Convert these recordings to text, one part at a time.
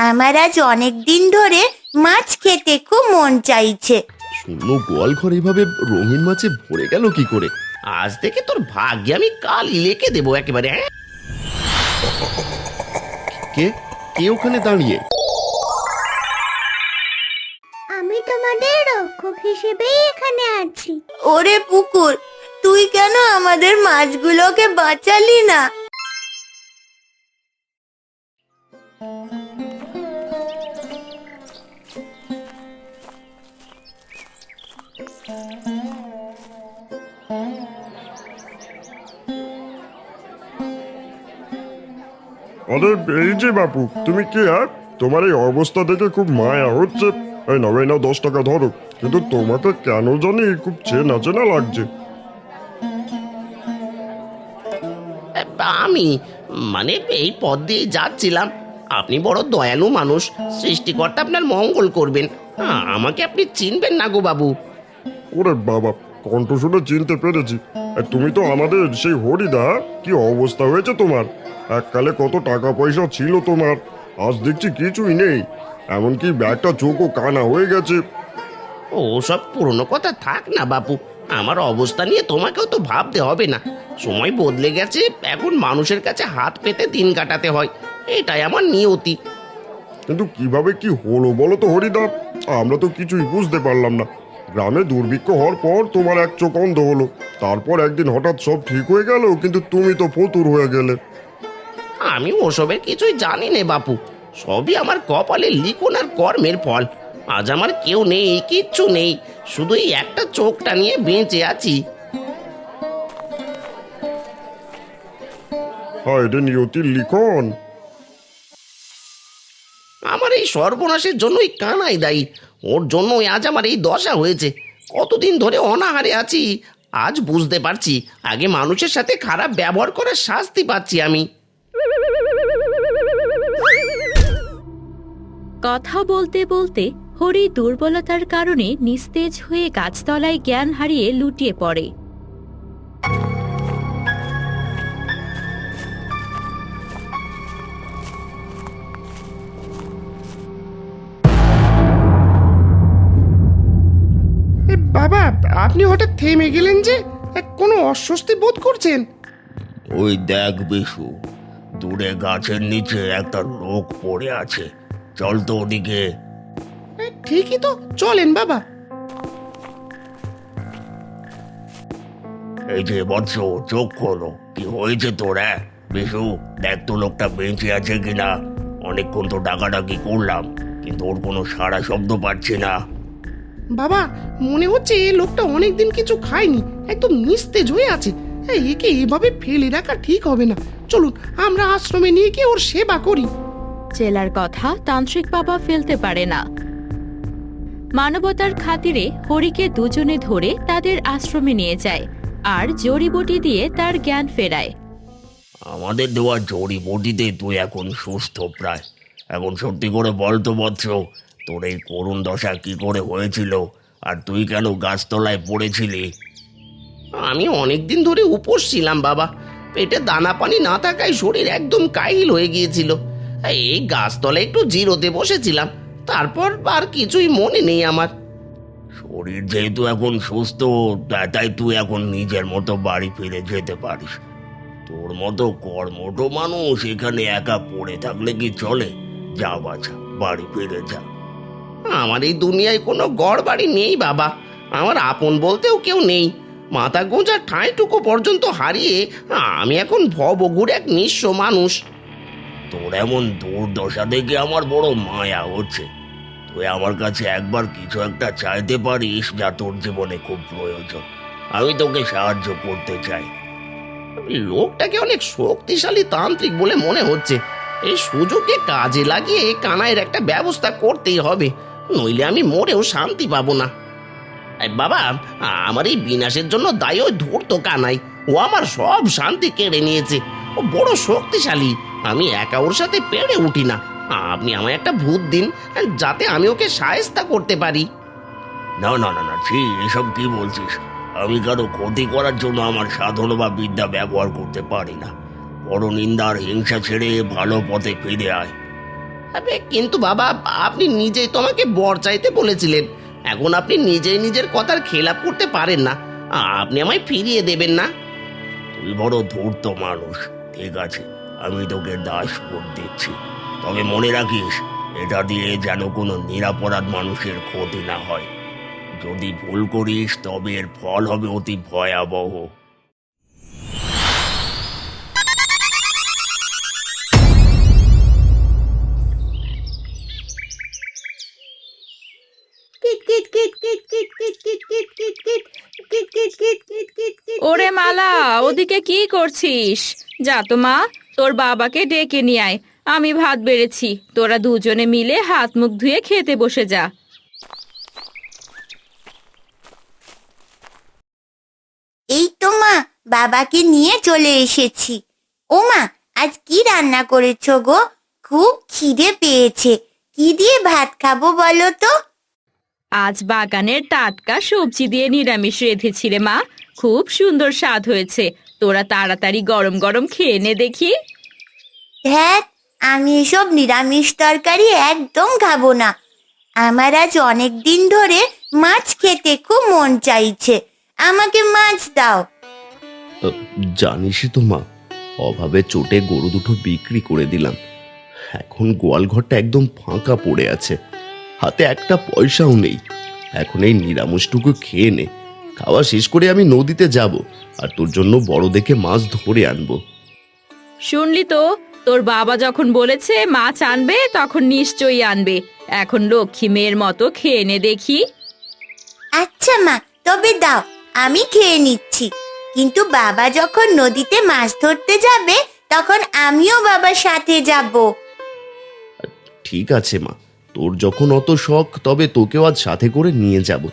আমার আজ অনেক দিন ধরে মাছ খেতে খুব মন চাইছে। শূন্য গোয়াল ঘর এভাবে রঙিন মাছে ভরে গেল কি করে? আজ থেকে তোর ভাগ্যে আমি কাল লিখে দেবো একেবারে। হ্যাঁ, কে কে ওখানে দাঁড়িয়ে? আমি তোমাদের রক্ষক হিসেবেই এখানে আছি। ওরে পুকুর, তুই কেন আমাদের মাছগুলোকে বাঁচালি না? আরে এই যে বাপু, তুমি কে? তোমার এই অবস্থা দেখে খুব মায়া হচ্ছে। এই নাও 10 টাকা ধরো, কিন্তু তোমাকে কেন জানি খুব চেনা চেনা লাগছে। আমি মানে এই পথ দিয়ে যাচ্ছিলাম। আপনি বড় দয়ালু মানুষ, সৃষ্টিকর্তা আপনার মঙ্গল করবেন। আমাকে আপনি চিনবেন না গো বাবু। ওরে বাবা, কণ্ঠ শুনে চিনতে পেরেছি। তুমি তো আমাদের সেই হরিদা। কি অবস্থা হয়েছে তোমার? এককালে কত টাকা পয়সা ছিল তোমার, আজ দেখছি কিছুই নেই। এমনকি ব্যাগটা চোখও কানা হয়ে গেছে। ও সব পুরনো কথা থাক না বাপু, আমার অবস্থা নিয়ে তোমাকেও তো ভাবতে হবে না। সময় বদলে গেছে, এখন মানুষের কাছে হাত পেতে দিন কাটাতে হয়, এটাই আমার নিয়তি। কিন্তু কিভাবে কি হলো বলো তো হরিদা? আমরা তো কিছুই বুঝতে পারলাম না। গ্রামে দুর্ভিক্ষ হওয়ার পর তোমার এক চোখ অন্ধ হলো, তারপর একদিন হঠাৎ সব ঠিক হয়ে গেল, কিন্তু তুমি তো ফতুর হয়ে গেলে। আমি ওসবের কিছুই জানি না বাপু, সবই আমার কপালে লিখন আর কর্মের ফল। আজ আমার কেউ নেই, কিচ্ছু নেই, শুধু এই একটা চোখটা নিয়ে বেঁচে আছি। হায় রে নিয়তির লিখন। আমার এই সর্বনাশের জন্যই কানাই দায়ী, ওর জন্যই আজ আমার এই দশা হয়েছে। কতদিন ধরে অনাহারে আছি, আজ বুঝতে পারছি আগে মানুষের সাথে খারাপ ব্যবহার করার শাস্তি পাচ্ছি আমি। কথা বলতে বলতে হরি দুর্বলতার কারণে নিস্তেজ হয়ে গাছতলায় জ্ঞান হারিয়ে লুটিয়ে পড়ে। বাবা, আপনি হঠাৎ থেমে গেলেন যে, কোনো অস্বস্তি বোধ করছেন? ওই দেখ বিশু, দূরে গাছের নিচে একটা লোক পড়ে আছে, চল তো ওদিকে। ঠিকই তো, চলেন বাবা। এই যে বৎস, চোখ খোলো, কি হয়েছে তোর? বিশু, দেখ তো লোকটা বেঁচে আছে কিনা। অনেকক্ষণ তো ডাকাডাকি করলাম, কিন্তু ওর কোনো সাড়া শব্দ পাচ্ছি না। বাবা, মনে হচ্ছে এই লোকটা অনেকদিন কিছু খায়নি, একদম নিস্তেজ হয়ে আছে। একে এভাবে ফেলে রাখা ঠিক হবে না। চলুন আমরা আশ্রমে নিয়ে গিয়ে ওর সেবা করি। চেলার কথা তান্ত্রিক বাবা ফেলতে পারে না। মানবতার খাতিরে হরিকে দুজনে ধরে তাদের আশ্রমে নিয়ে যায় আর জড়িবুটি দিয়ে তার জ্ঞান ফেরায়। আমাদের দেওয়া জড়িবটিতে তুই এখন সুস্থ প্রায়। এখন সত্যি করে বল তো বৎস, তোর এই করুণ দশা কি করে হয়েছিল, আর তুই কেন গাছতলায় পড়েছিলি? আমি অনেকদিন ধরে উপোস ছিলাম বাবা, পেটে দানা পানি না থাকায় শরীর একদম কাহিল হয়ে গিয়েছিল। এই গাছতলায় একটু জিরোতে বসেছিলাম, তারপর আর কিছুই মনে নেই আমার। শরীর যেহেতু এখন সুস্থ, তাই তুই এখন নিজের মতো বাড়ি ফিরে যেতে পারিস। তোর মতো কর্মঠ মানুষ এখানে একা পড়ে থাকলে কি চলে? যা বাছা, বাড়ি ফিরে যা। আমার এই দুনিয়ায় কোনো ঘর বাড়ি নেই বাবা, আমার আপন বলতেও কেউ নেই। মাথা গোঁজার ঠাঁইটুকু পর্যন্ত হারিয়ে আমি এখন ভবঘুরে এক নিঃস্ব মানুষ। তোর এমন দুর্দশা দেখে আমার বড় মায়া হচ্ছে। তুই আমার কাছে একবার কিছু একটা চাইতে পারিস, যা তোর জীবনে খুব প্রয়োজন। আমি তোকে সাহায্য করতে চাই। লোকটাকে অনেক শক্তিশালী তান্ত্রিক বলে মনে হচ্ছে। এই সুযোগকে কাজে লাগিয়ে কানাইয়ের একটা ব্যবস্থা করতেই হবে, নইলে আমি মরেও শান্তি পাবো না। বাবা, আমার এই বিনাশের জন্য দায়ী ওই ধূর্ত কানাই। ও আমার সব শান্তি কেড়ে নিয়েছে। ও বড় শক্তিশালী, আমি একা ওর সাথে পেরে উঠি না। আপনি আমায় একটা ভূত দিন, যাতে আমি ওকে সায়স্তা করতে পারি। না না না না, ঠিক এসব কি বলছিস? আমি কারো ক্ষতি করার জন্য আমার সাধন বা বিদ্যা ব্যবহার করতে পারি না। বড় নিন্দার হিংসা ছেড়ে ভালো পথে ফিরে আয়। আবে কিন্তু বাবা, আপনি নিজেই তো আমাকে বর চাইতে বলেছিলেন। এখন আপনি নিজেই নিজের কথার খেলাপ করতে পারেন না। আপনি আমায় ফিরিয়ে দেবেন না? তুই বড় ধূর্ত মানুষ। ঠিক আছে, আমি তোকে দাসপুর দিচ্ছি, তবে মনে রাখিস এটা দিয়ে যেন কোনো নিরাপরাধ মানুষের ক্ষতি না হয়। যদি ভুল করিস তবে এর ফল হবে অতি ভয়াবহ। Kit kit kit kit kit kit kit kit kit kit kit kit kit kit kit kit. ওরে মালা, ওদিকে কি করছিস? যা তো মা, তোর বাবাকে ডেকে নিয়ে আয়। আমি ভাত বেড়েছি, তোরা দুজনে মিলে হাত মুখ ধুয়ে খেতে বসে যা। এই তো মা, বাবাকে নিয়ে চলে এসেছি। ও মা, আজ কি রান্না করেছো গো? খুব খিদে পেয়েছে। কি দিয়ে ভাত খাবো বলো তো? আজ বাগানের টাটকা সবজি দিয়ে নিরামিষ রেঁধেছি রে মা, খুব সুন্দর স্বাদ হয়েছে। তোরা তাড়াতাড়ি গরম গরম খেয়ে নে দেখি। ধ্যাৎ, আমি এসব নিরামিষ তরকারি একদম খাবো না। আমার আজ অনেক দিন ধরে মাছ খেতে খুব মন চাইছে। আমাকে মাছ দাও। জানিসই তো মা, অভাবে চোটে গরু দুটো বিক্রি করে দিলাম। এখন গোয়াল ঘরটা একদম ফাঁকা পড়ে আছে, হাতে একটা পয়সাও নেই। এখন এই নিরামিষটুকু খেয়ে নে, খাওয়া শেষ করে আমি নদীতে যাব আর তোর জন্য বড় দেখে মাছ ধরে আনবো। শুনলি তো, তোর বাবা যখন বলেছে মাছ আনবে তখন নিশ্চয়ই আনবে। এখন লক্ষ্মী মেয়ের মতো খেয়ে নে দেখি। আচ্ছা মা, তবে দাও, আমি খেয়ে নিচ্ছি। কিন্তু বাবা যখন নদীতে মাছ ধরতে যাবে তখন আমিও বাবার সাথে যাব। ঠিক আছে মা, তোর যখন অত শখ তবে তোকেও আজ সাথে করে নিয়ে যাব।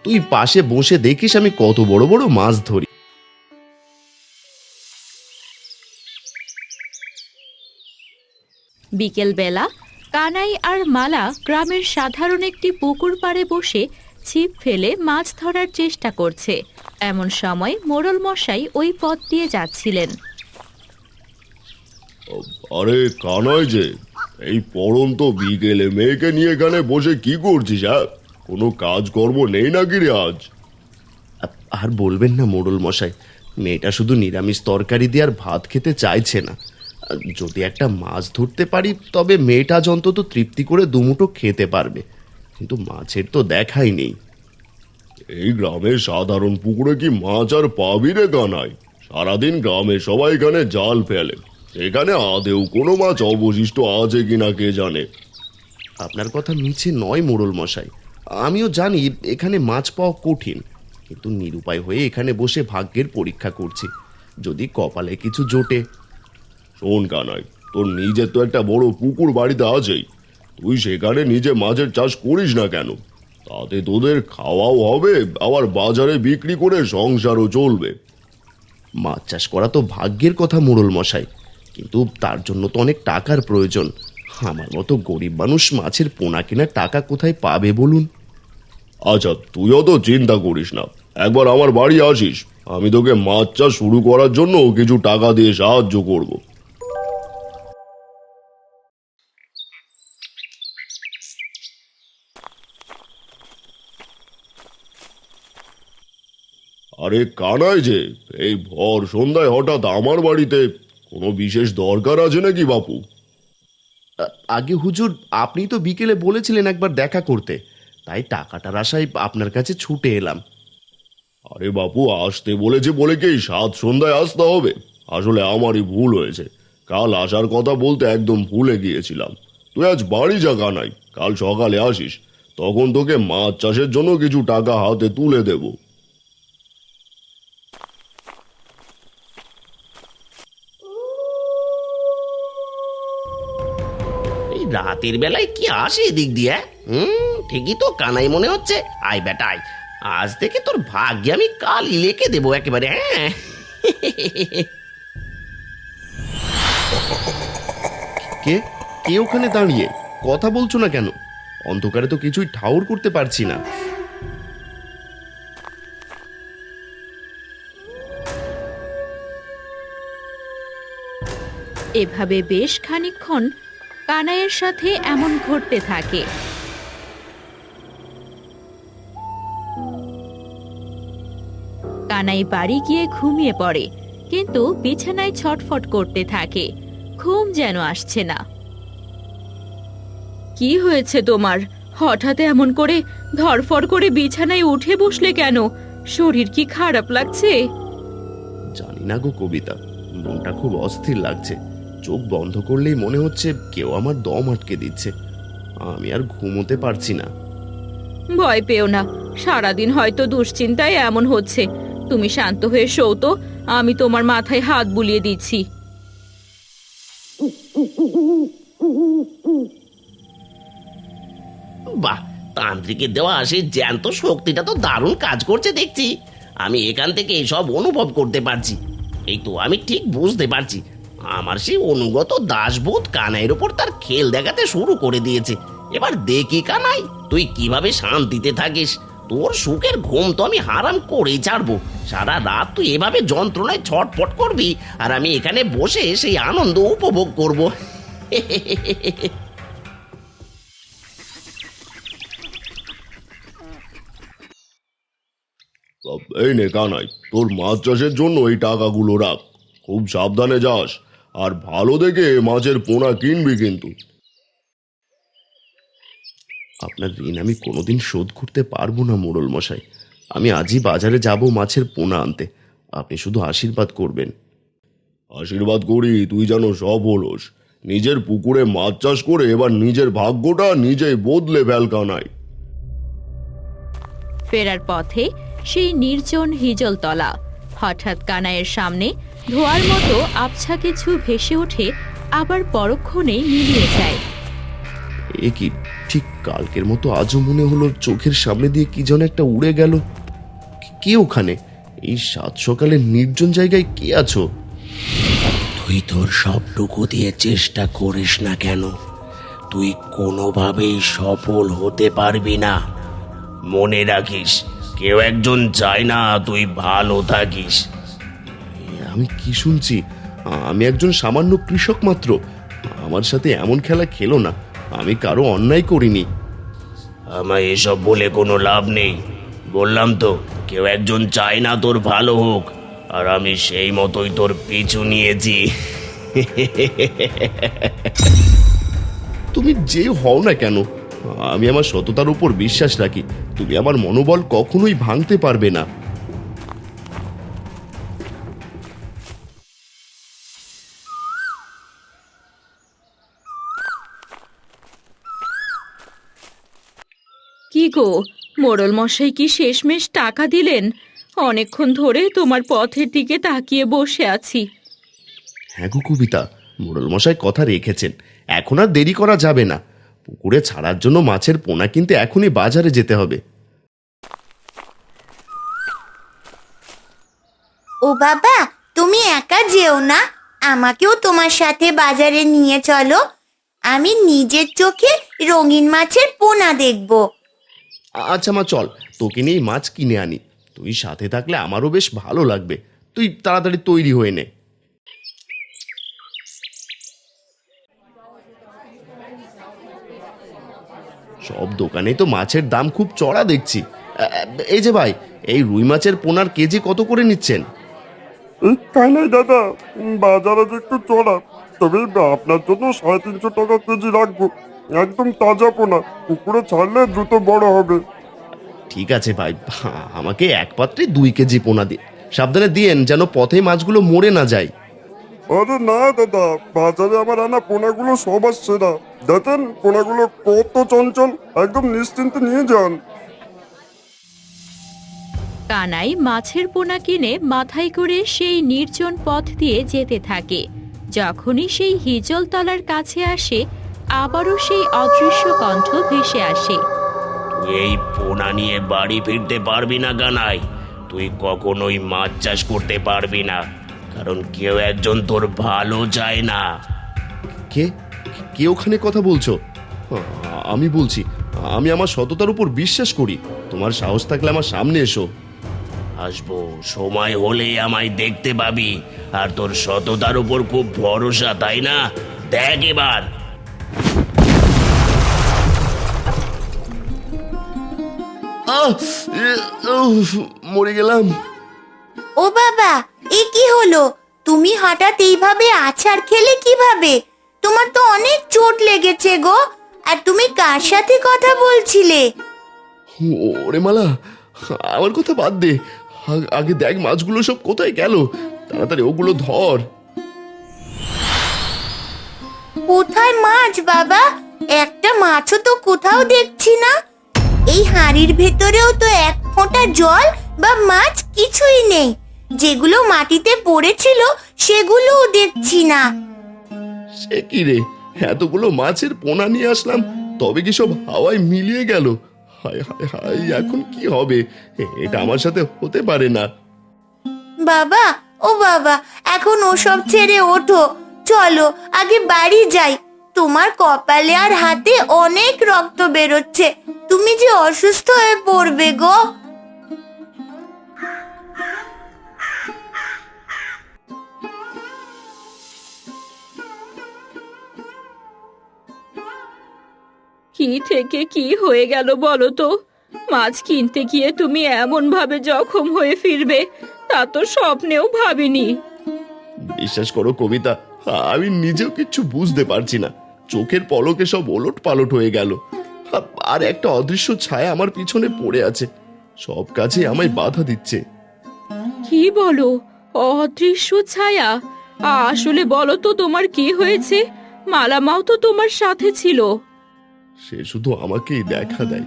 তুই পাশে বসে দেখিস আমি কত বড় বড় মাছ ধরি। বিকেলবেলা কানাই আর মালা গ্রামের সাধারণ একটি পুকুর পাড়ে বসে ছিপ ফেলে মাছ ধরার চেষ্টা করছে। এমন সময় মোড়ল মশাই ওই পথ দিয়ে যাচ্ছিলেন। আরে কানাই যে, এই পড়ন্ত বিকেলে মেয়েকে নিয়ে এখানে বসে কি করছিস? হ্যাঁ, কোনো কাজকর্ম নেই নাকি রে আজ? আর বলবেন না মোড়ল মশাই, মেয়েটা শুধু নিরামিষ তরকারি দিয়ে আর ভাত খেতে চাইছে না। যদি একটা মাছ ধরতে পারি তবে মেয়েটা আজ অন্তত তৃপ্তি করে দুমুঠো খেতে পারবে, কিন্তু মাছের তো দেখাই নেই। এই গ্রামের সাধারণ পুকুরে কি মাছ আর পাবি রে কানাই? সারাদিন গ্রামে সবাই এখানে জাল ফেলে, এখানে আদেও কোনো মাছ অবশিষ্ট আছে কিনা কে জানে। আপনার কথা মিছে নয় মোড়ল মশাই, আমিও জানি এখানে মাছ পাওয়া কঠিন, কিন্তু নিরুপায় হয়ে এখানে বসে ভাগ্যের পরীক্ষা করছি। যদি কপালে কিছু জোটে। শোন কানাই, তোর নিজের তো একটা বড় পুকুর বাড়িতে আছেই, তুই সেখানে নিজে মাছের চাষ করিস না কেন? তাতে তোদের খাওয়াও হবে, আবার বাজারে বিক্রি করে সংসারও চলবে। মাছ চাষ করা তো ভাগ্যের কথা মোড়ল মশাই, কিন্তু তার জন্য তো অনেক টাকার প্রয়োজন। আমার মতো গরিব মানুষ মাছের পোনা কেনার টাকা কোথায় পাবে বলুন? আচ্ছা, তুইও তো চিন্তা করিস না, একবার আমার বাড়ি আসিস, আমি তোকে মাছ চাষ শুরু করার জন্য কিছু টাকা দিয়ে সাহায্য করব। আরে কানাই যে, এই ভর সন্ধ্যায় হঠাৎ আমার বাড়িতে কোনো বিশেষ দরকার আছে নাকি বাপু? আগে হুজুর, আপনি তো বিকেলে বলেছিলেন একবার দেখা করতে, তাই টাকাটার আশায় আপনার কাছে ছুটে এলাম। আরে বাপু, আসতে বলেছে বলে কি সাত সন্ধ্যায় আসতে হবে? আসলে আমারই ভুল হয়েছে, কাল আসার কথা বলতে একদম ভুলে গিয়েছিলাম। তুই আজ বাড়ি যা কানাই, কাল সকালে আসিস, তখন তোকে মাছ চাষের জন্য কিছু টাকা হাতে তুলে দেব। এই রাতের বেলায় কি আসে এদিক দিয়ে? ঠিকই তো কানাই মনে হচ্ছে। আয় বেটা আয়, আজ থেকে তোর ভাগ্যে আমি কাল লেখে দেবো একেবারে। হ্যাঁ, কে কে ওখানে দাঁড়িয়ে কথা বলছো না কেন? অন্ধকারে তো কিছুই ঠাউর করতে পারছি না। এভাবে বেশ খানিকক্ষণ কানাইয়ের সাথে এমন ঘটতে থাকে। কানাই বাড়ি গিয়ে ঘুমিয়ে পড়ে, কিন্তু বিছানায় ছটফট করতে থাকে, ঘুম যেন আসছে না। কি হয়েছে তোমার? হঠাৎ এমন করে ধরফর করে বিছানায় উঠে বসলে কেন? শরীর কি খারাপ লাগছে? জানি না গো কবিতা, মনটা খুব অস্থির লাগছে। চোখ বন্ধ করলেই মনে হচ্ছে কেউ আমার দম আটকে দিচ্ছে। আমি আর ঘুমোতে পারছি না। ভয় পেও না, সারাদিন হয়তো দুশ্চিন্তায় এমন হচ্ছে। তুমি শান্ত হয়ে শোও তো, আমি তোমার মাথায় হাত বুলিয়ে দিচ্ছি। বাহ, তান্ত্রিকের দেওয়া সেই জ্যান্ত শক্তিটা তো দারুণ কাজ করছে দেখছি। আমি এখান থেকে সব অনুভব করতে পারছি। এই তো আমি ঠিক বুঝতে পারছি, আমার সেই অনুগত দাসবোধ কানাইয়ের ওপর তার খেল দেখাতে শুরু করে দিয়েছে। এবার দেখি কানাই, তুই কিভাবে শান্তিতে থাকিস। তোর সুখের ঘুম তো আমি হারাম করেই ছাড়বো। সারা রাত তুই এভাবে যন্ত্রণায় ছটফট করবি, আর আমি এখানে বসে সেই আনন্দ উপভোগ করব। এই নে কানাই, তোর মাছ চাষের জন্য এই টাকাগুলো রাখ। খুব সাবধানে যাস, আর ভালো দেখে মাছের পোনা কিনবি কিন্তু। আপনার ঋণ আমি কোনোদিন শোধ করতে পারবো না মোড়ল মশাই। আমি আজই বাজারে যাব মাছের পোনা আনতে। আপনি শুধু আশীর্বাদ করবেন। আশীর্বাদ করি তুই যেন সফল হোস। নিজের পুকুরে মাছ চাষ করে এবার নিজের ভাগ্যটা নিজেই বদলে ফেল কানাই। ফেরার পথে সেই নির্জন হিজলতলা। হঠাৎ কানাইয়ের সামনে ধোঁয়ার মতো আবছা কিছু ভেসে ওঠে, আবার পরক্ষণেই মিলিয়ে যায়। এ কি, ঠিক কালকের মতো আজও মনে হলো চোখের সামনে দিয়ে কি যেন একটা উড়ে গেল। কে ওখানে? এই সাত সকালে নির্জন জায়গায় কে আছো? তুই তোর সবটুকু দিয়ে চেষ্টা করিস না কেন, তুই কোনোভাবেই সফল হতে পারবি না। মনে রাখিস, কেউ একজন চায় না তুই ভালো থাকিস। আমি কি শুনছি? আমি একজন সামান্য কৃষক মাত্র। আমার সাথে এমন খেলা খেলো না। আমি কারো অন্যায় করিনি। আমায় এসব বলে কোনো লাভ নেই। বললাম তো, কেউ একজন চায় না তোর ভালো হোক, আর আমি সেই মতোই তোর পিছু নিয়েছি। তুমি যে হও না কেন, আমি আমার সততার উপর বিশ্বাস রাখি। তুমি আমার মনোবল কখনোই ভাঙতে পারবে না। কি গো, মোড়ল মশাই কি শেষমেশ টাকা দিলেন? অনেকক্ষণ ধরে তোমার পথের দিকে তাকিয়ে বসে আছি। হ্যাঁ গো কবিতা, মোড়ল মশাই কথা রেখেছেন। এখন আর দেরি করা যাবে না। পুকুরে ছাড়ার জন্য মাছের পোনা কিনতে এখনই বাজারে যেতে হবে। ও বাবা, তুমি একা যেও না, আমাকেও তোমার সাথে বাজারে নিয়ে চলো। আমি নিজের চোখে রঙিন মাছের পোনা দেখব। আচ্ছা মা, চল, তোকে নিয়ে মাছ কিনে আনি। তুই সাথে থাকলে আমারও বেশ ভালো লাগবে। তুই তাড়াতাড়ি তৈরি হয়ে নে। সব দোকানে তো মাছের দাম খুব চড়া দেখছি। এই যে ভাই, এই রুই মাছের পোনার কেজি কত করে নিচ্ছেন? এই কানাই দাদা, বাজারে যে একটু চড়া, তবে আপনার জন্য 350 টাকা কেজি রাখবো। একদম তাজা পোনা, পুকুরে ছাড়লে দ্রুত বড় হবে। ঠিক আছে ভাই, আমাকে এক পাত্রে 2 কেজি পোনা দিন। সাবধানে দিয়েন যেন পথে মাছগুলো মরে না যায়। আরে না দাদা, বাজারে আমার আনা পোনাগুলো সবার সেরা। দেখেন পোনাগুলো কত চঞ্চল, একদম নিশ্চিন্তে নিয়ে যান। কানাই মাছের পোনা কিনে মাথায় করে সেই নির্জন পথ দিয়ে যেতে থাকে। যখনই সেই হিজলতলার কাছে আসে, আবারও সেই অদৃশ্য কণ্ঠ ভেসে আসে। তুই এই পোনা নিয়ে বাড়ি ফিরতে পারবি না কানাই। তুই কখনোই মাছ চাষ করতে পারবি না, কারণ কেউ একজন তোর ভালো চায় না। কে কে ওখানে কথা বলছো? আমি বলছি, আমি আমার সততার উপর বিশ্বাস করি। তোমার সাহস থাকলে আমার সামনে এসো। আসবো, সময় হলে আমায় দেখতে পাবি। আর তোর সততার উপর খুব ভরসা, তাই না? দেখ এবার। মরে গেলাম। ও বাবা, এ কি হলো? তুমি হঠাৎ এইভাবে আছাড় খেলে কিভাবে? তোমার তো অনেক চোট লেগেছে গো। আর তুমি কার সাথে কথা বলছিলে? ওরে মালা, আমার কথা বাদ দে। আগে দেখ মাছগুলো সব কোথায় গেল, তাড়াতাড়ি ওগুলো ধর। কোথায় মাছ বাবা? একটা মাছও তো কোথাও দেখছি না। এই হাঁড়ির ভেতরেও তো এক ফোঁটা জল বা মাছ কিছুই নেই। যেগুলো মাটিতে পড়েছিল সেগুলোও দেখছি না। সে কি রে, এতগুলো মাছের পোনা নিয়ে আসলাম, তবে কি সব হাওয়ায় মিলিয়ে গেল? হায় হায় হায়, এখন কি হবে? এটা আমার সাথে হতে পারে না। বাবা, ও বাবা, এখন ওসব ছেড়ে ওঠো। চলো আগে বাড়ি যাই। তোমার কপালে আর হাতে অনেক রক্ত বেরোচ্ছে। তুমি যে অসুস্থ হয়ে পড়বে গো। কি থেকে কি হয়ে গেল বলো তো? মাছ কিনতে গিয়ে তুমি এমন ভাবে জখম হয়ে ফিরবে তা তো স্বপ্নেও ভাবিনি। বিশ্বাস করো কবিতা, আমি নিজেও কিচ্ছু বুঝতে পারছি না। চোখের পলকে সব ওলট পালট হয়ে গেল। আর একটা অদৃশ্য ছায়া আমার পিছনে পড়ে আছে, সব কাজে আমায় বাধা দিচ্ছে। কি বলো? অদৃশ্য ছায়া? আসলে বলো তো তোমার কি হয়েছে? মালামাও তো তোমার সাথে ছিল। সে শুধু আমাকেই দেখা দেয়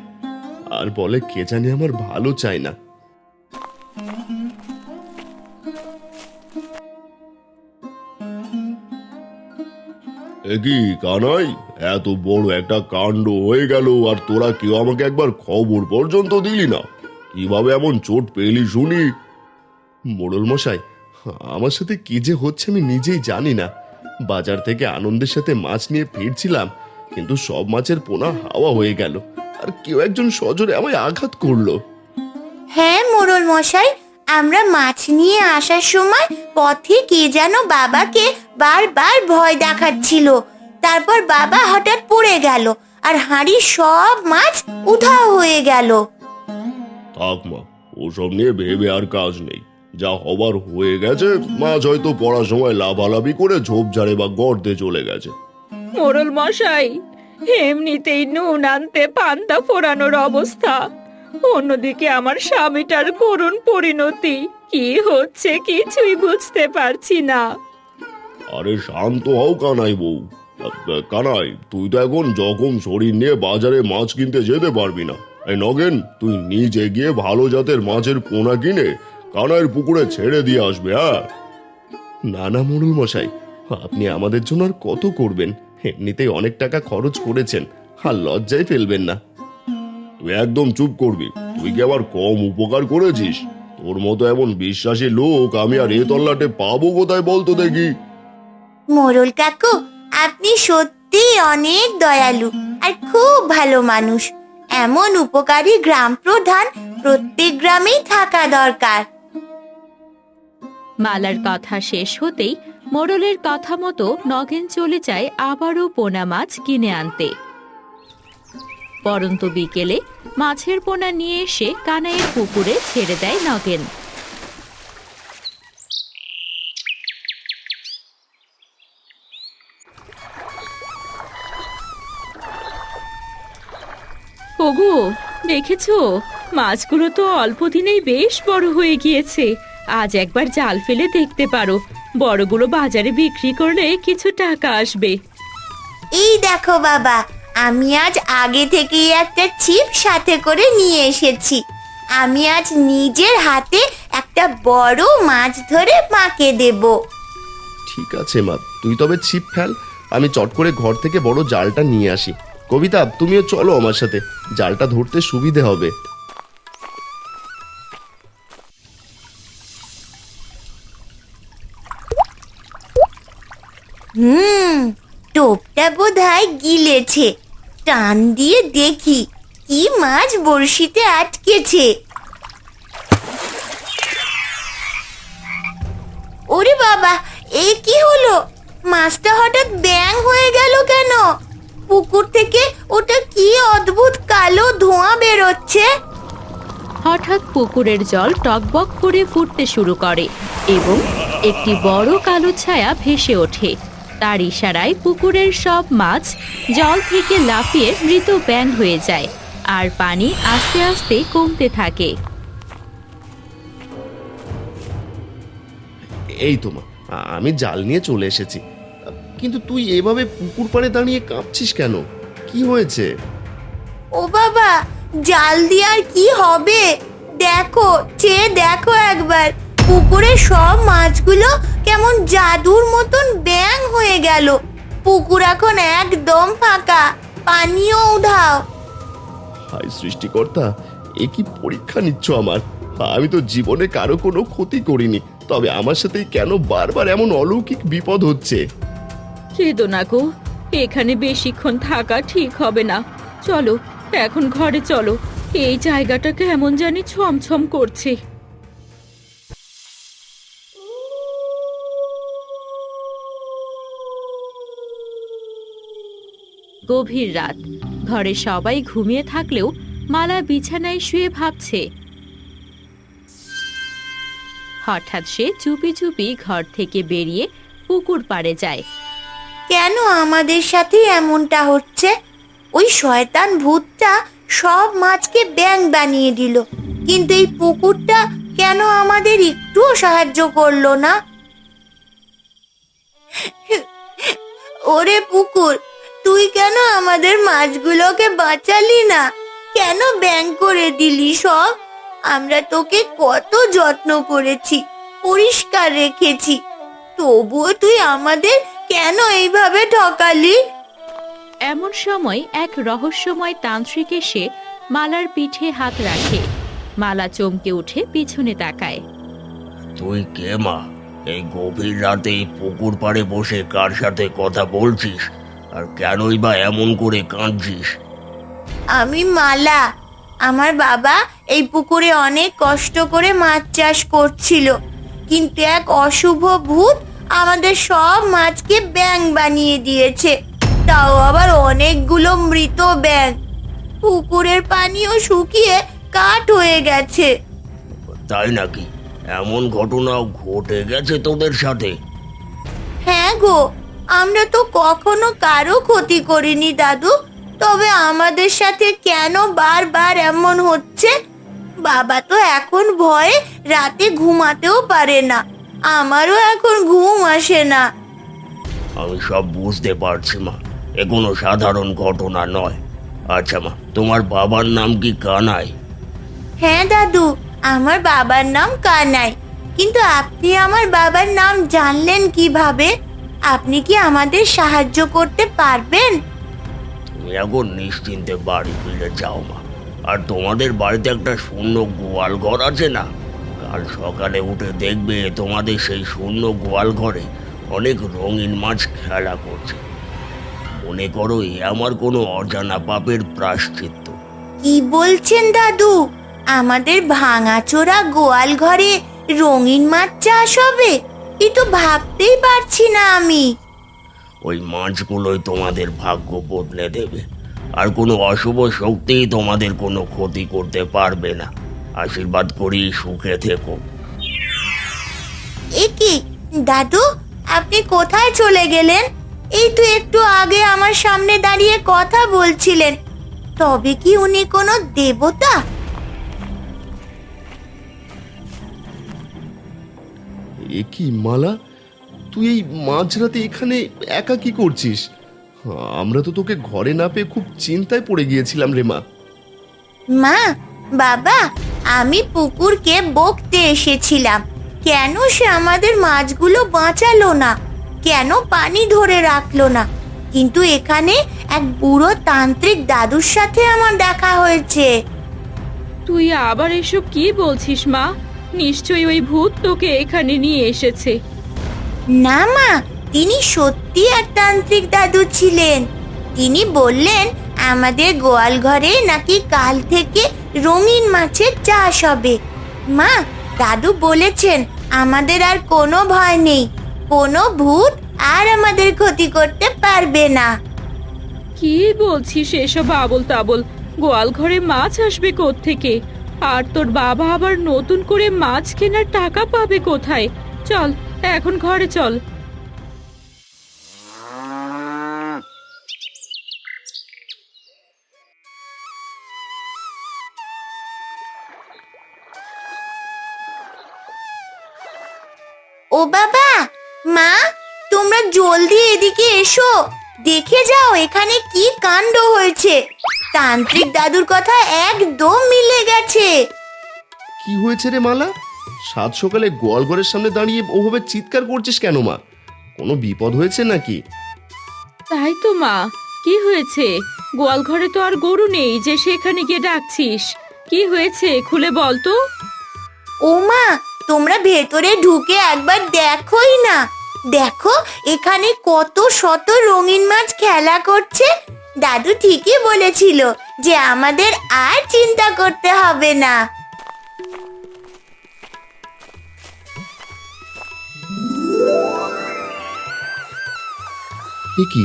আর বলে কে জানি আমার ভালো চায় না। কি কানাই, এত বড় একটা কাণ্ড হয়ে গেল আর তোরা কেউ আমাকে একবার খবর পর্যন্ত দিলি না? কিভাবে এমন চোট পেলি শুনি? মোড়ল মশাই, আমার সাথে কি যে হচ্ছে আমি নিজেই জানি না। বাজার থেকে আনন্দের সাথে মাছ নিয়ে ফিরছিলাম, কিন্তু সব মাছের পোনা হাওয়া হয়ে গেল আর কেউ একজন সজোরে আমায় আঘাত করলো। হ্যাঁ মোড়ল মশাই, আমরা মাছ নিয়ে আসার সময় পথে কে যেন বাবাকে বারবার ভয় দেখাচ্ছিল। তারপর বাবা হঠাৎ পড়ে গেল আর হাঁড়ির সব মাছ উধাও হয়ে গেল। থাক মা, ওসব নিয়ে ভেবে আর কাজ নেই। যা হবার হয়ে গেছে, মাছ হয়তো পড়ার সময় লাভালাভি করে ঝোপঝাড়ে বা গর্তে চলে গেছে। মোড়ল মশাই, এমনিতেই নুন আনতে পান্তা ফোরানোর অবস্থা, অন্যদিকে আমার স্বামীটার করুণ পরিণতি। কি হচ্ছে কিছুই বুঝতে পারছি না। আরে শান্ত হও কানাই বউ। কানাই, তুই তো এখন জখম শরীর নিয়ে বাজারে মাছ কিনতে যেতে পারবি না। এই নগেন, তুই নিজে গিয়ে ভালো জাতের মাছের পোনা কিনে কানাইয়ের পুকুরে ছেড়ে দিয়ে আসবে। হ্যাঁ, না না মোড়ল মশাই, আপনি আমাদের জন্য আর কত করবেন? এমনিতেই অনেক টাকা খরচ করেছেন, আর লজ্জায় ফেলবেন না। তুই একদম চুপ করবি। তুই কি আবার কম উপকার করেছিস? তোর মতো এমন বিশ্বাসী লোক আমি আর এ তল্লাটে পাবো কোথায় বলতো দেখি? মোড়ল কাকু, আপনি সত্যি অনেক দয়ালু আর খুব ভালো মানুষ। এমন উপকারী গ্রাম প্রধান প্রত্যেক গ্রামেই থাকা দরকার। মালার কথা শেষ হতেই মোড়লের কথা মতো নগেন চলে যায় আবারও পোনা মাছ কিনে আনতে। পরন্ত বিকেলে মাছের পোনা নিয়ে এসে কানাইয়ের পুকুরে ছেড়ে দেয় নগেন। ওগো, দেখেছো? মাছগুলো তো অল্প দিনেই বেশ বড় হয়ে গিয়েছে। আজ একবার জাল ফেলে দেখতে পারো, বড়গুলো বাজারে বিক্রি করলে কিছু টাকা আসবে। এই দেখো বাবা, আমি আজ আগে থেকেই একটা ছিপ সাথে করে নিয়ে এসেছি। আমি আজ নিজের হাতে একটা বড় মাছ ধরে মাকে দেব। ঠিক আছে মা, তুই তবে ছিপ ফেল, আমি চট করে ঘর থেকে বড় জালটা নিয়ে আসি। কবিতা, তুমিও চলো আমার সাথে, জালটা ধরতে সুবিধে হবে। টোপটা বোধহয় গিলেছে। টান দিয়ে দেখি কি মাছ বড়শিতে আটকেছে। ওরে বাবা, এ কি হলো? মাছটা হঠাৎ ব্যাং হয়ে গেল কেন? পুকুর থেকে ওটা কি অদ্ভুত কালো ধোঁয়া বেরোচ্ছে। হঠাৎ পুকুরের জল টকবক করে ফুটতে শুরু করে এবং একটি বড় কালো ছায়া ভেসে ওঠে। তার ইশারায় পুকুরের সব মাছ জল থেকে লাফিয়ে মৃত ব্যাঙ হয়ে যায় আর পানি আস্তে আস্তে কমতে থাকে। এই তো মা, আমি জাল নিয়ে চলে এসেছি। কিন্তু তুই এভাবে পুকুর পাড়ে দাঁড়িয়ে কাঁপছিস কেন? কি হয়েছে? ও বাবা, জাল দিয়ে আর কি হবে? দেখো, চেয়ে দেখো একবার, পুকুরে সব মাছগুলো কেমন জাদুর মতন ব্যাঙ হয়ে গেল। পুকুর এখন একদম ফাঁকা, পানিও উধাও। হায় সৃষ্টিকর্তা, এ কি পরীক্ষা নিচ্ছ আমার? আমি তো জীবনে কারো কোনো ক্ষতি করিনি, তবে আমার সাথেই কেন বারবার এমন অলৌকিক বিপদ হচ্ছে? কেঁদো না গো, এখানে বেশিক্ষণ থাকা ঠিক হবে না। চলো এখন ঘরে চলো, এই জায়গাটা কেমন জানি ছমছম করছে। গভীর রাত, ঘরে সবাই ঘুমিয়ে থাকলেও মালা বিছানায় শুয়ে ভাবছে। হঠাৎ সে চুপি চুপি ঘর থেকে বেরিয়ে পুকুর পাড়ে যায়। কেন আমাদের সাথে এমনটা হচ্ছে? ওই শয়তান ভূতটা সব মাছকে ব্যাঙ বানিয়ে দিল, কিন্তু এই পুকুরটা কেন আমাদের একটুও সাহায্য করলো না? ওরে পুকুর, তুই কেন আমাদের মাছগুলোকে বাঁচালি না? কেন ব্যাঙ করে দিলি সব? আমরা তোকে কত যত্ন করেছি, পরিষ্কার রেখেছি, তবুও তুই আমাদের কেন এইভাবে ঠকালি? এমন সময় এক রহস্যময় তান্ত্রিক এসে মালার পিঠে হাত রাখে। মালা চমকে উঠে পিছনে তাকায়। তুই কে মা? এই গভীর রাতে এই পুকুর পাড়ে বসে কার সাথে কথা বলছিস? আর কেনই বা এমন করে কাঁদছিস? আমি মালা। আমার বাবা এই পুকুরে অনেক কষ্ট করে মাছ চাষ করছিল, কিন্তু এক অশুভ ভূত আমাদের সব মাছকে ব্যাঙ বানিয়ে দিয়েছে, তাও আবার অনেকগুলো মৃত ব্যাঙ। পুকুরের পানিও শুকিয়ে কাঠ হয়ে গেছে। তাই নাকি? এমন ঘটনাও ঘটে গেছে তোদের সাথে? হ্যাঁ গো, আমরা তো কখনো কারো ক্ষতি করিনি দাদু, তবে আমাদের সাথে কেন বারবার এমন হচ্ছে? বাবা তো এখন ভয়ে রাতে ঘুমাতেও পারে না, আমারও এখন ঘুম আসে না। আমি সব বুঝতে পারছি মা, এ কোনো সাধারণ ঘটনা নয়। আচ্ছা মা, তোমার বাবার নাম কি কানাই? হ্যাঁ দাদু, আমার বাবার নাম কানাই। কিন্তু আপনি আমার বাবার নাম জানলেন কিভাবে? আপনি কি আমাদের সাহায্য করতে পারবেন? তুমি এখন নিশ্চিন্তে বাড়ি ফিরে যাও মা। আর তোমাদের বাড়িতে একটা শূন্য গোয়াল ঘর আছে না? কাল সকালে উঠে দেখবে তোমাদের সেই শূন্য গোয়াল ঘরে অনেক রঙিন মাছ খেলা করছে। মনে করো এ আমার কোনো অজানা পাপের প্রায়শ্চিত্ত। কি বলছেন দাদু? আমাদের ভাঙাচোরা গোয়াল ঘরে রঙিন মাছ চাষ হবে? এ তো ভাবতেই পারছি না আমি। ওই মাছগুলোই তোমাদের ভাগ্য বদলে দেবে, আর কোনো অশুভ শক্তি তোমাদের কোনো ক্ষতি করতে পারবে না। আশীর্বাদ করি, সুখে থেকো। এ কি দাদু, আপনি কোথায় চলে গেলেন? এই তো একটু আগে আমার সামনে দাঁড়িয়ে কথা বলছিলেন, তবে কি উনি কোনো দেবতা? এ কি মালা, তুই এই মাঝরাতে এখানে একা কি করছিস? আমরা তো তোকে ঘরে না পেয়ে খুব চিন্তায় পড়ে গিয়েছিলাম রে মা। মা, বাবা, আমি পুকুরকে বকতে এসেছিলাম, কেন সে আমাদের মাছগুলো বাঁচালো না, কেন পানি ধরে রাখলো না। কিন্তু এখানে এক বুড়ো তান্ত্রিক দাদুর সাথে আমার দেখা হয়েছে। তুই আবার এসব কি বলছিস মা? নিশ্চয়ই ওই ভূত তোকে এখানে নিয়ে এসেছে। না মা, তিনি সত্যি এক তান্ত্রিক দাদু ছিলেন। তিনি বললেন আমাদের গোয়াল ঘরে নাকি কাল থেকে রঙিন মাছের চাষ হবে। মা, দাদু বলেছেন আমাদের আর কোনো ভয় নেই, কোনো ভূত আর আমাদের ক্ষতি করতে পারবে না। কি বলছিস এসব আবল তাবল? গোয়াল ঘরে মাছ আসবে কোত্থেকে? আর তোর বাবা আবার নতুন করে মাছ কেনার টাকা পাবে কোথায়? চল এখন ঘরে চল। ও বাবা, মা, তোমরা জলদি এদিকে এসো, দেখে যাও এখানে কি কাণ্ড হয়েছে। তান্ত্রিক দাদুর কথা একদম মিলে গেছে। কি হয়েছে রে মালা? সাত সকালে গোয়ালঘরের সামনে দাঁড়িয়ে ওভাবে চিৎকার করছিস কেন মা? কোনো বিপদ হয়েছে নাকি? তাই তো মা, কি হয়েছে? গোয়াল ঘরে তো আর গরু নেই যে সেখানে গিয়ে ডাকছিস। কি হয়েছে খুলে বল তো। ও মা, তোমরা ভেতরে ঢুকে একবার দেখোই না। দেখো এখানে কত শত রঙিন মাছ খেলা করছে। দাদু ঠিকই বলেছিল যে আমাদের আর চিন্তা করতে হবে না। এ কি,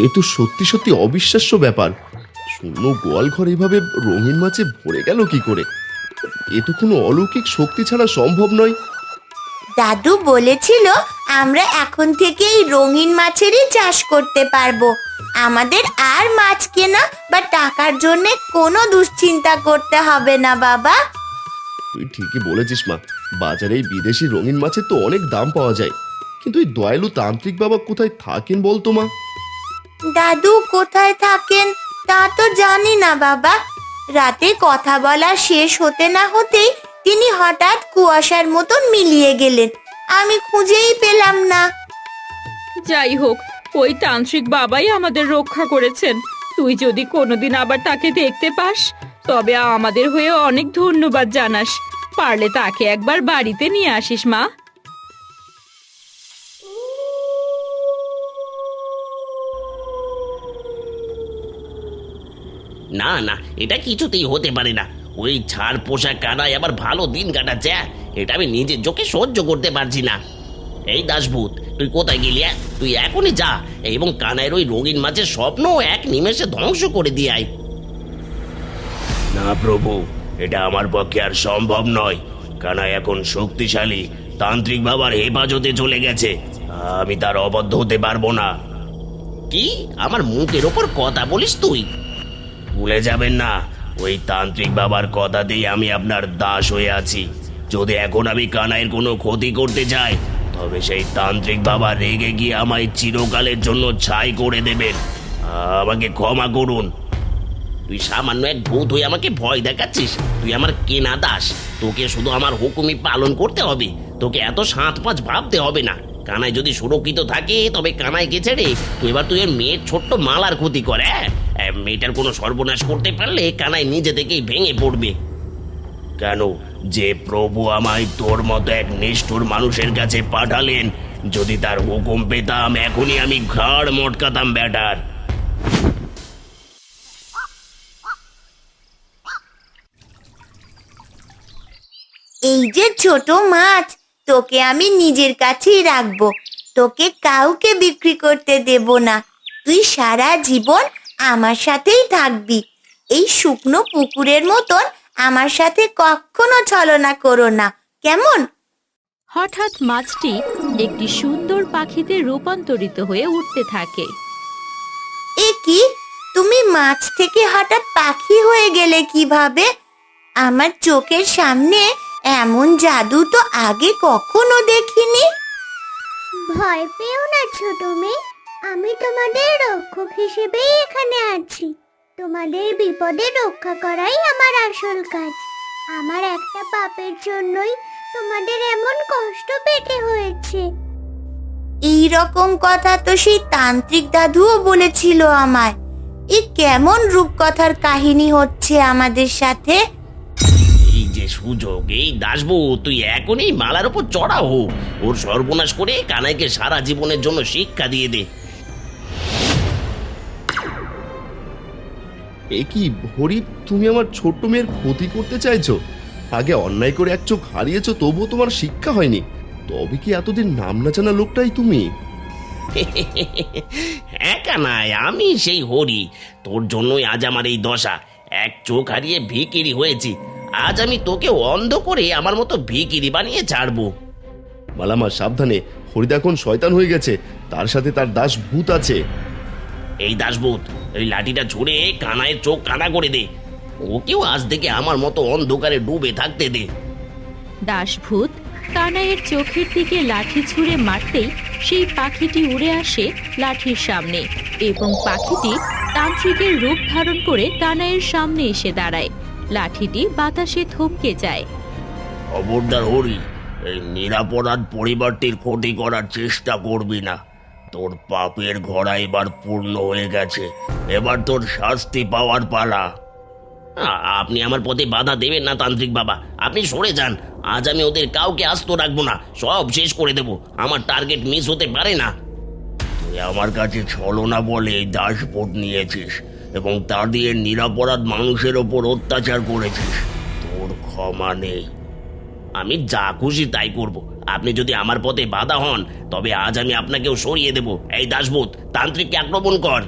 এ তো সত্যি সত্যি অবিশ্বাস্য ব্যাপার। শূন্য গোয়ালঘর এভাবে রঙিন মাছে ভরে গেল কি করে? এ তো কোনো অলৌকিক শক্তি ছাড়া সম্ভব নয়। দাদু বলেছিল আমরা এখন থেকে এই রঙিন মাছেরই চাষ করতে পারবো। আমাদের আর মাছ কেনা বা টাকার জন্য কোনো দুশ্চিন্তা করতে হবে না বাবা। তুই ঠিকই বলেছিস মা, বাজারে এই বিদেশি রঙিন মাছের তো অনেক দাম পাওয়া যায়, কিন্তু এই দয়ালু তান্ত্রিক বাবা কোথায় থাকেন বলতো মা? দাদু কোথায় থাকেন তা তো জানি না বাবা। রাতে কথা বলা শেষ হতে না হতেই তিনি হঠাৎ কুয়াশার মতন মিলিয়ে গেলেন। আমি খুঁজেই পেলাম না। যাই হোক, ওই তান্ত্রিক বাবাই আমাদের রক্ষা করেছেন। তুই যদি কোনোদিন আবার তাকে দেখতে পাস তবে আমাদের হয়ে অনেক ধন্যবাদ জানাস। পারলে তাকে একবার বাড়িতে নিয়ে আসিস মা। না না, এটা কিছুতেই হতে পারে না। ওই ছাড় পোশাক কানায় আবার ভালো দিন কাটাচ্ছে। এটা আমি নিজের চোখে সহ্য করতে পারছি না। এই দাসভূত, তুই কোথায় গেলি? তুই এখনই যা এবং কানাইয়ের ওই রঙিন মাছের স্বপ্ন এক নিমেষে ধ্বংস করে দিয়ে আয়। না প্রভু, এটা আমার পক্ষে আর সম্ভব নয়। কানাই এখন শক্তিশালী তান্ত্রিক বাবার হেফাজতে চলে গেছে। আমি তার অবদ্ধ হতে পারবো না। কি আমার মুখের ওপর কথা বলিস তুই? ভুলে যাবেন না, ওই তান্ত্রিক বাবার কথাতেই আমি আপনার দাস হয়ে আছি। যদি এখন আমি কানাইয়ের কোনো ক্ষতি করতে চাই তবে সেই তান্ত্রিক বাবা রেগে গিয়ে আমায় চিরকালের জন্য ছাই করে দেবেন। আমাকে ক্ষমা করুন। তুই সামান্য এক ভূত হয়ে আমাকে ভয় দেখাচ্ছিস? তুই আমার কেনা দাস, তোকে শুধু আমার হুকুমই পালন করতে হবে। তোকে এত সাত পাঁচ ভাবতে হবে না। কানাই যদি সুরক্ষিত থাকে তবে কানাইকে ছেড়ে তুই এর মেয়ের ছোট্ট মালার ক্ষতি করে। মেয়েটার কোনো সর্বনাশ করতে পারলে কানাই নিজে থেকেই ভেঙে পড়বে। কেন, যে প্রভু আমায় তোর মতো এক নিষ্ঠুর মানুষের কাছে পাঠালেন, যদি তার হুকুম পেতাম এখনই আমি ঘাড় মটকাতাম ব্যাটার। এই যে ছোট মাছ, তোকে আমি নিজের কাছেই রাখবো। তোকে কাউকে বিক্রি করতে দেব না। তুই সারা জীবন আমার সাথেই থাকবি। এই শুকনো পুকুরের মতন আমার সাথে কখনো ছলনা করো না, কেমন? হঠাৎ মাছটি একটি সুন্দর পাখিতে রূপান্তরিত হয়ে উঠতে থাকে। এ কি, তুমি মাছ থেকে হঠাৎ পাখি হয়ে গেলে কিভাবে? আমার চোখের সামনে এমন জাদু তো আগে কখনো দেখিনি। ভয় পেও না ছোট মেয়ে, আমি তোমাদের রক্ষক হিসেবেই এখানে আছি। তোমাদের বিপদে রক্ষা করাই আমার আসল কাজ। আমার একটা পাপের জন্যই তোমাদের এমন কষ্ট পেতে হয়েছে। এই রকম কথা তো সেই তান্ত্রিক দাদুও বলেছিল আমায়। এ কেমন রূপকথার কাহিনী হচ্ছে আমাদের সাথে? এই যে সুযোগ, এই দাসবু, তুই এখনই মালার উপর চড়া হো। ওর সর্বনাশ করে কানাইকে সারা জীবনের জন্য শিক্ষা দিয়ে দে। এ কি হরি, তুমি আমার ছোট্ট মেয়ের ক্ষতি করতে চাইছো? আগে অন্যায় করে এক চোখ হারিয়েছো, তবুও তোমার শিক্ষা হয়নি। তবে কি এতদিন নাম না জানা লোকটাই তুমি? হ্যাঁ কানাই, আমি সেই হরি। তোর জন্যই আজ আমার এই দশা। এক চোখ হারিয়ে ভিখিরি হয়েছি। আজ আমি তোকে অন্ধ করে আমার মতো ভিখিরি বানিয়ে ছাড়বো। মালামা সাবধানে, হরিদা এখন শয়তান হয়ে গেছে, তার সাথে তার দাস ভূত আছে। এই দাসভূত, এই লাঠিটা ছুঁড়ে কানাইয়ের চোখ কানা করে দে। ওকেও আজ থেকে আমার মতো অন্ধকারে ডুবে থাকতে দে। দাসভূত কানাইয়ের চোখের দিকে লাঠি ছুঁড়ে মারতেই সেই পাখিটি উড়ে আসে লাঠির সামনে এবং পাখিটি তান্ত্রিকের রূপ ধারণ করে কানাইয়ের সামনে এসে দাঁড়ায়। লাঠিটি বাতাসে থমকে যায়। খবরদার হরি, এই নিরাপরাধ পরিবারটির ক্ষতি করার চেষ্টা করবি না। তোর পাপের ঘোড়া এবার পূর্ণ হয়ে গেছে, এবার তোর শাস্তি পাওয়ার পালা। আপনি আমার পথে বাধা দেবেন না তান্ত্রিক বাবা, আপনি সরে যান। আজ আমি ওদের কাউকে আস্ত রাখবো না, সব শেষ করে দেব। আমার টার্গেট মিস হতে পারে না। তুই আমার কাছে ছলনা বলে এই দাসবোধ নিয়েছিস এবং তা দিয়ে নিরাপরাধ মানুষের ওপর অত্যাচার করেছিস। তোর ক্ষমা নেই। আমি যা খুশি তাই করব। আপনি যদি আমার পথে বাধা হন তবে আজ আমি আপনাকেও সরিয়ে দেব। এই দাসভূত, তান্ত্রিককে আক্রমণ কর।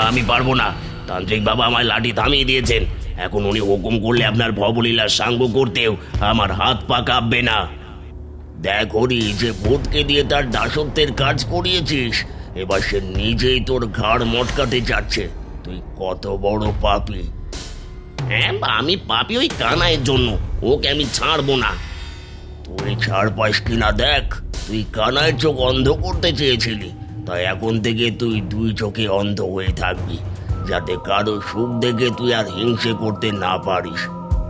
আমি পারবো না, তান্ত্রিক বাবা আমায় লাঠি থামিয়ে দিয়েছেন। এখন উনি হুকুম করলে আপনার ভবলীলার সাঙ্গ করতেও আমার হাত পা কাঁপবে না। দেখ হরি, যে ভূতকে দিয়ে তার দাসত্বের কাজ করিয়েছিস, এবার সে নিজেই তোর ঘাড় মটকাতে চাচ্ছে। তুই কত বড় পাপী! হ্যাঁ, আমি পাপি ওই কানাইয়ের জন্য। ওকে আমি ছাড়বো না। তুই ছাড় পাস কিনা দেখ। তুই কানার চোখ অন্ধ করতে চেয়েছিলি, তাই এখন থেকে তুই দুই চোখে অন্ধ হয়ে থাকবি, যাতে কারো সুখ দেখে তুই আর হিংসে করতে না পারিস।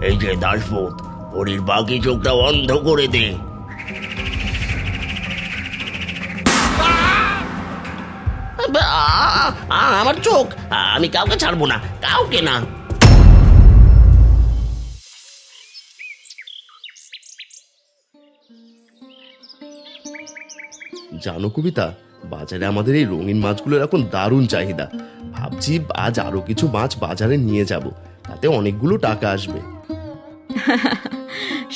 এই যে দাসবোধ, হরির বাকি চোখটা অন্ধ করে দে। আমার চোখ, আমি কাউকে ছাড়বো না, কাউকে না। জানো কবিতা, বাজারে আমাদের এই রঙিন মাছগুলোর এখন দারুণ চাহিদা। ভাবছি আজ আরো কিছু মাছ বাজারে নিয়ে যাব, তাতে অনেকগুলো টাকা আসবে।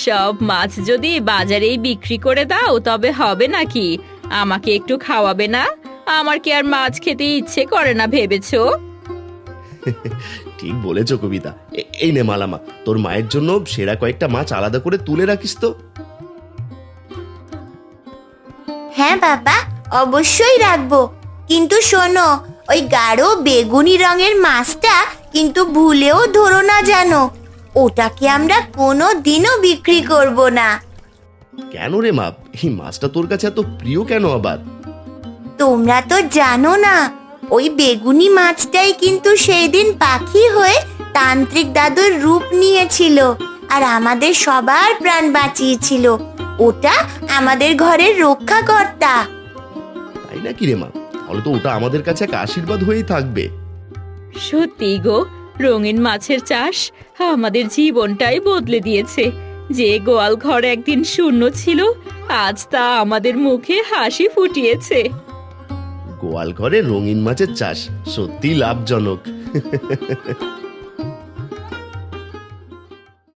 সব মাছ যদি বাজারেই বিক্রি করে দাও তবে হবে নাকি? আমাকে একটু খাওয়াবে না? আমার কি আর মাছ খেতে ইচ্ছে করে না ভেবেছো? ঠিক বলেছো কবিতা। এই নে মালামা, তোর মায়ের জন্য সেরা কয়েকটা মাছ আলাদা করে তুলে রাখিস তো। হ্যাঁ বাবা, অবশ্যই রাখবো। কিন্তু শোনো, ওই গাঢ় বেগুনি রঙের মাছটা কিন্তু ভুলেও ধরো না জানো। ওটাকে আমরা কোনো দিনও বিক্রি করব না। কেন রে মা, এই মাছটা তোর কাছে এত প্রিয় কেন আবার? তোমরা তো জানো না, ওই বেগুনি মাছটাই কিন্তু সেই দিন পাখি হয়ে তান্ত্রিক দাদুর রূপ নিয়েছিল আর আমাদের সবার প্রাণ বাঁচিয়েছিল। ওটা আমাদের ঘরের রক্ষাকর্তা। তাই নাকি রে মা? তাহলে তো ওটা আমাদের কাছে এক আশীর্বাদ হয়েই থাকবে। সত্যি গো, রঙিন মাছের চাষ আমাদের জীবনটাই বদলে দিয়েছে। যে গোয়াল ঘর একদিন শূন্য ছিল, আজ তা আমাদের মুখে হাসি ফুটিয়েছে। গোয়াল ঘরে রঙিন মাছের চাষ সত্যি লাভজনক।